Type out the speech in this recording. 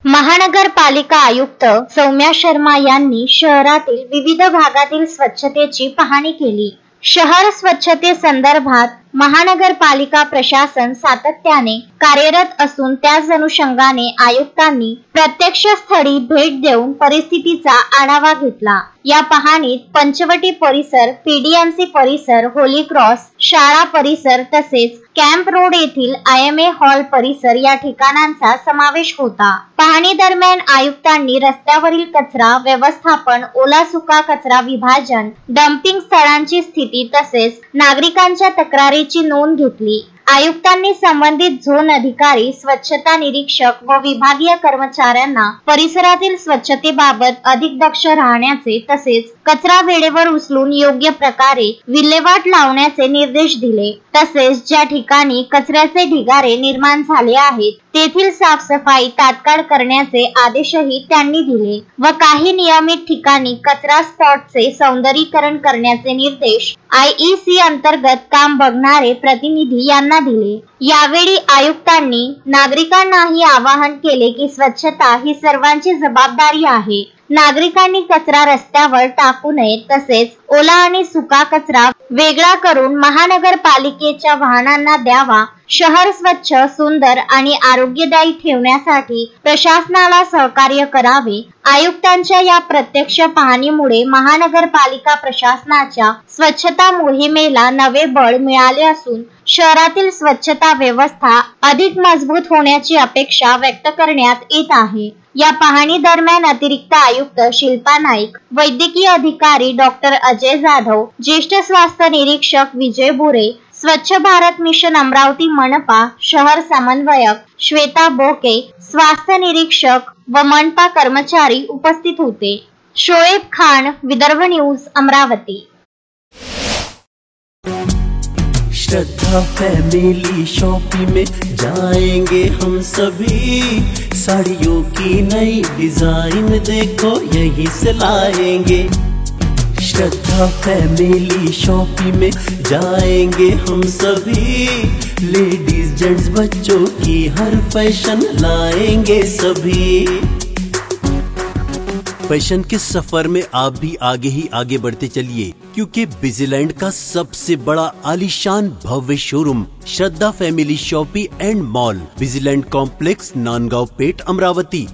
महानगरपालिका आयुक्त सौम्या शर्मा यांनी शहरातील विविध भागातील स्वच्छतेची पाहणी केली। शहर स्वच्छतेसंदर्भात महानगरपालिका प्रशासन सातत्याने कार्यरत असून त्याच अनुषंगाने आयुक्तांनी प्रत्यक्ष स्थळी भेट देऊन परिस्थितीचा आढावा घेतला। या पाहणीत पंचवटी परिसर, पीडीएमसी परिसर, होली क्रॉस शाळा परिसर तसेच कॅम्प रोड येथील IMA हॉल परिसर या ठिकाणांचा समावेश होता। पाहणी दरम्यान आयुक्तांनी रस्त्यावरील कचरा व्यवस्थापन, ओला सुका कचरा विभाजन, डम्पिंग स्थळांची स्थिती तसेच नागरिकांच्या तक्रारीची नोंद घेतली। आयुक्तांनी संबंधित झोन अधिकारी, स्वच्छता निरीक्षक व विभागीय कर्मचाऱ्यांना परिसरातील स्वच्छतेबाबत अधिक दक्ष राहण्याचे तसेच कचरा वेळेवर उचलून योग्य प्रकारे विल्हेवाट लावण्याचे निर्देश दिले। तसेच ज्या ठिकाणी कचऱ्याचे ढिगारे निर्माण झाले आहेत तेथील साफसफाई तात्काळ करण्याचे आदेशही त्यांनी दिले व काही नियमित ठिकाणी कचरा स्पॉटचे सौंदर्यीकरण करण्याचे निर्देश IEC अंतर्गत काम बघणारे प्रतिनिधी यांना दिले। यावेळी आयुक्तांनी नागरिकांनाही आवाहन केले की स्वच्छता ही सर्वांची जबाबदारी आहे। नागरिकांनी कचरा रस्त्यावर टाकू नये तसेच ओला आणि सुका कचरा वेगळा करून महानगरपालिकेच्या वाहनांना द्यावा। शहर स्वच्छ, सुंदर आणि आरोग्यदायी ठेवण्यासाठी प्रशासनाला सहकार्य करावे। आयुक्तांच्या या प्रत्यक्ष पाहणीमुळे महानगरपालिका प्रशासनाच्या स्वच्छता मोहिमेला नवे बळ मिळाले असून शहरातील स्वच्छता व्यवस्था अधिक मजबूत होण्याची अपेक्षा व्यक्त करण्यात येत आहे। या पाहणी दरम्यान अतिरिक्त आयुक्त शिल्पा नाईक, वैद्यकीय अधिकारी डॉक्टर अजय जाधव, ज्येष्ठ स्वास्थ्य निरीक्षक विजय बुरे, स्वच्छ भारत मिशन अमरावती मनपा शहर समन्वयक श्वेता बोके, स्वास्थ्य निरीक्षक व मनपा कर्मचारी उपस्थित होते। शोएब खान, विदर्भ न्यूज, अमरावती। श्रद्धा फैमिली शॉपिंग में जाएंगे हम सभी, साड़ियों की नई डिजाइन देखो यहीं से लाएंगे। श्रद्धा फैमिली शॉपिंग में जाएंगे हम सभी, लेडीज जेंट्स बच्चों की हर फैशन लाएंगे सभी। फैशन के सफर में आप भी आगे ही आगे बढ़ते चलिए, क्योंकि विजिलैंड का सबसे बड़ा आलीशान भव्य showroom Shraddha family shopping and mall, विजिलैंड कॉम्प्लेक्स, नांदगांव पेठ, अमरावती।